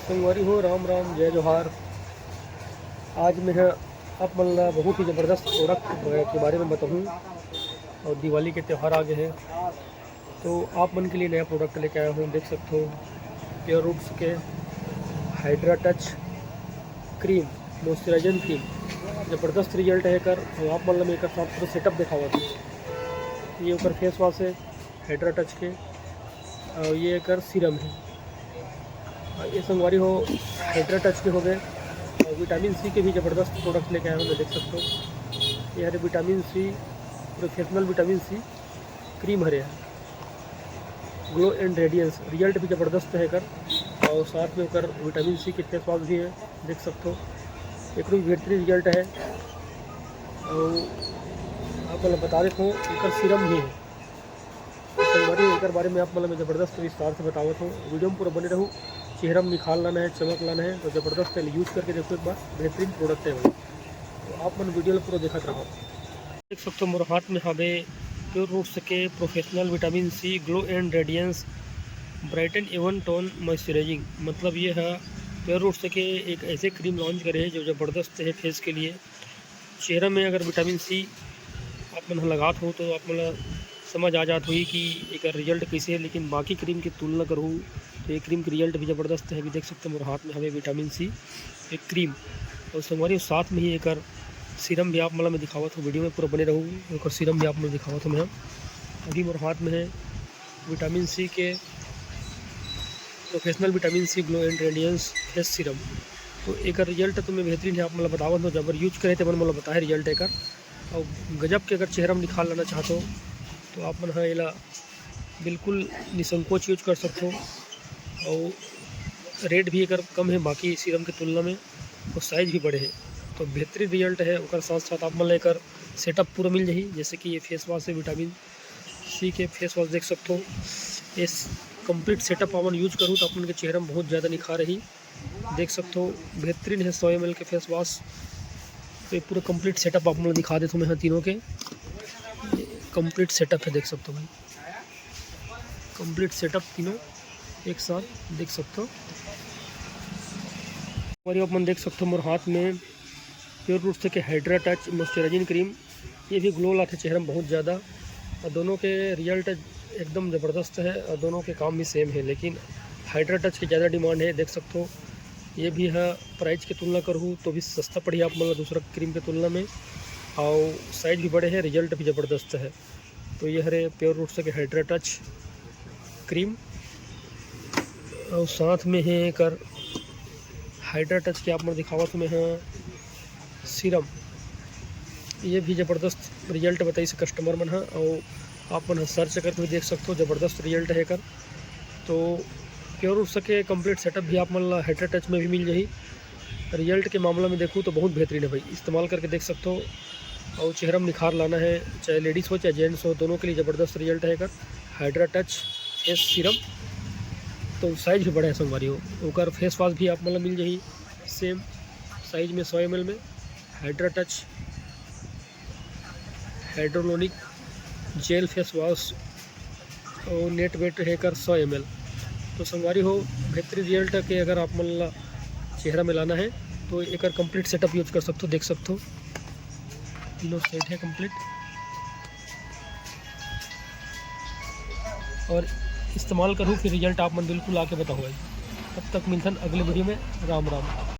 संगवारी हो राम राम जय जोहार। आज मैं आप मतलब बहुत ही ज़बरदस्त प्रोडक्ट के बारे में बताऊँ। और दिवाली के त्यौहार आ गए हैं तो आप मन के लिए नया प्रोडक्ट लेके आया हूँ। देख सकते हो प्योर रूट्स के hydra touch cream moisturising cream ज़बरदस्त रिजल्ट है कर। तो आप मतलब एक साथ पूरा सेटअप देखा हुआ था। ये ऊपर फेस वॉश है हाइड्रा टच के और ये कर सीरम है। ये संगवारी हो हाइड्रा टच के हो गए। और विटामिन सी के भी ज़बरदस्त प्रोडक्ट लेके आया हूँ मैं। देख सकते हो ये हरे vitamin C professional vitamin C cream हरे है ग्लो एंड रेडियंस रिजल्ट भी ज़बरदस्त है कर। और साथ में कर विटामिन सी के फेस वॉश भी है। देख सकते हो एक भी बेहतरीन रिजल्ट है। और आप मतलब बता देता हूँ एक सीरम भी है। एक बारे में आप मतलब मैं ज़बरदस्त विस्तार से बतावत हूँ। वीडियो में पूरा बने रहूँ। चेहरा में निखार लाना है चमक लाना है तो ज़बरदस्त है। यूज़ करके देखो एक बार बेहतरीन प्रोडक्ट है भाई। तो आप मन वीडियो पूरा देखा रहो। देख सकते हो मोर हाथ में हवे प्योर रूट्स के professional vitamin C glow and radiance brighten even tone moisturising. मतलब ये है प्योर रूट्स के एक ऐसे क्रीम लॉन्च करे हैं जो ज़बरदस्त है फेस के लिए। चेहरा में अगर विटामिन सी आप मन लगात हो तो आप मतलब समझ आ जात हुई कि एक रिजल्ट कैसे है। लेकिन बाकी क्रीम की तुलना करूँ तो ये क्रीम की रिजल्ट भी ज़बरदस्त है। अभी देख सकते हैं मेरे हाथ में हमें विटामिन सी एक क्रीम और संगवारी साथ में ही एक सीरम भी आप मतलब मैं दिखावत हूँ। वीडियो में पूरा बने रहूँ। एक सीरम भी आप मैं दिखावत हूँ। मैं अभी मेरे हाथ में है विटामिन सी के professional vitamin C glow and radiance face serum. तो एक रिजल्ट तो मैं बेहतरीन है आप मतलब बतावत हूँ। जब यूज करे तो मन मतलब बताए रिजल्ट एक और गजब के अगर चेहरा में निखार लाना चाहते हो तो आप मन हाँ इला बिल्कुल निसंकोच यूज कर सकते हो। और रेट भी अगर कम है बाकी सीरम की तुलना में और साइज़ भी बड़े हैं तो बेहतरीन रिजल्ट है। और साथ साथ आप मन लेकर सेटअप पूरा मिल जाही। जैसे कि ये फेस वॉश है विटामिन सी के फेस वॉश देख सकते हो। इस कंप्लीट सेटअप अपन यूज करूँ तो अपन के चेहरा में बहुत ज़्यादा निखार रही। देख सकते हो बेहतरीन है 100 ml के फेस वॉश। तो ये पूरा कंप्लीट सेटअप आप मतलब दिखा देता हूँ मैं। हाँ तीनों के कंप्लीट सेटअप है देख सकते हो भाई। कंप्लीट सेटअप तीनों एक साथ देख सकते हो। और अपन देख सकते हो मोर हाथ में प्योर रूट्स के हाइड्रा टच मॉइस्चराइजिंग क्रीम। ये भी ग्लो लाते चेहरा में बहुत ज़्यादा। और दोनों के रिजल्ट एकदम ज़बरदस्त है और दोनों के काम भी सेम है। लेकिन हाइड्रा टच की ज़्यादा डिमांड है। देख सकते हो ये भी है प्राइस की तुलना करूँ तो भी सस्ता पड़ी आप मतलब दूसरा क्रीम की तुलना में। और साइज़ भी बड़े हैं रिजल्ट भी ज़बरदस्त है। तो ये हरे प्योर रूट्स के हाइड्रा टच क्रीम और साथ में है कर हाइड्रा टच के आप मैं दिखावत में है सीरम। ये भी ज़बरदस्त रिजल्ट बताई से कस्टमर मन है। और आप मन सर्च करके भी देख सकते हो ज़बरदस्त रिजल्ट है कर। तो प्योर रूट्स के कंप्लीट सेटअप भी आप मन हाइड्रा टच में भी मिल जाही। रिजल्ट के मामला में देखूँ तो बहुत बेहतरीन है भाई। इस्तेमाल करके देख सकते हो। और चेहरा में निखार लाना है चाहे लेडीज़ हो चाहे जेंट्स हो दोनों के लिए ज़बरदस्त रिजल्ट है कर। हाइड्रा टच फेस सीरम तो साइज़ भी बड़ा है संगवारी हो। ओकर फेस वॉश भी आप मतलब मिल जाही सेम साइज में 100 ml में। Hydra touch hyaluronic gel face wash और नेट वेट है कर 100 ml। तो संगवारी हो बेहतरीन रिजल्ट के अगर आप मतलब चेहरा में लाना है तो एक कंप्लीट सेटअप यूज कर सकते हो। देख सकते हो तीनों सेट है कंप्लीट। और इस्तेमाल करूँ फिर रिजल्ट आप मन बिल्कुल आके बताओ भाई। तब तक मिलते हैं अगले वीडियो में। राम राम।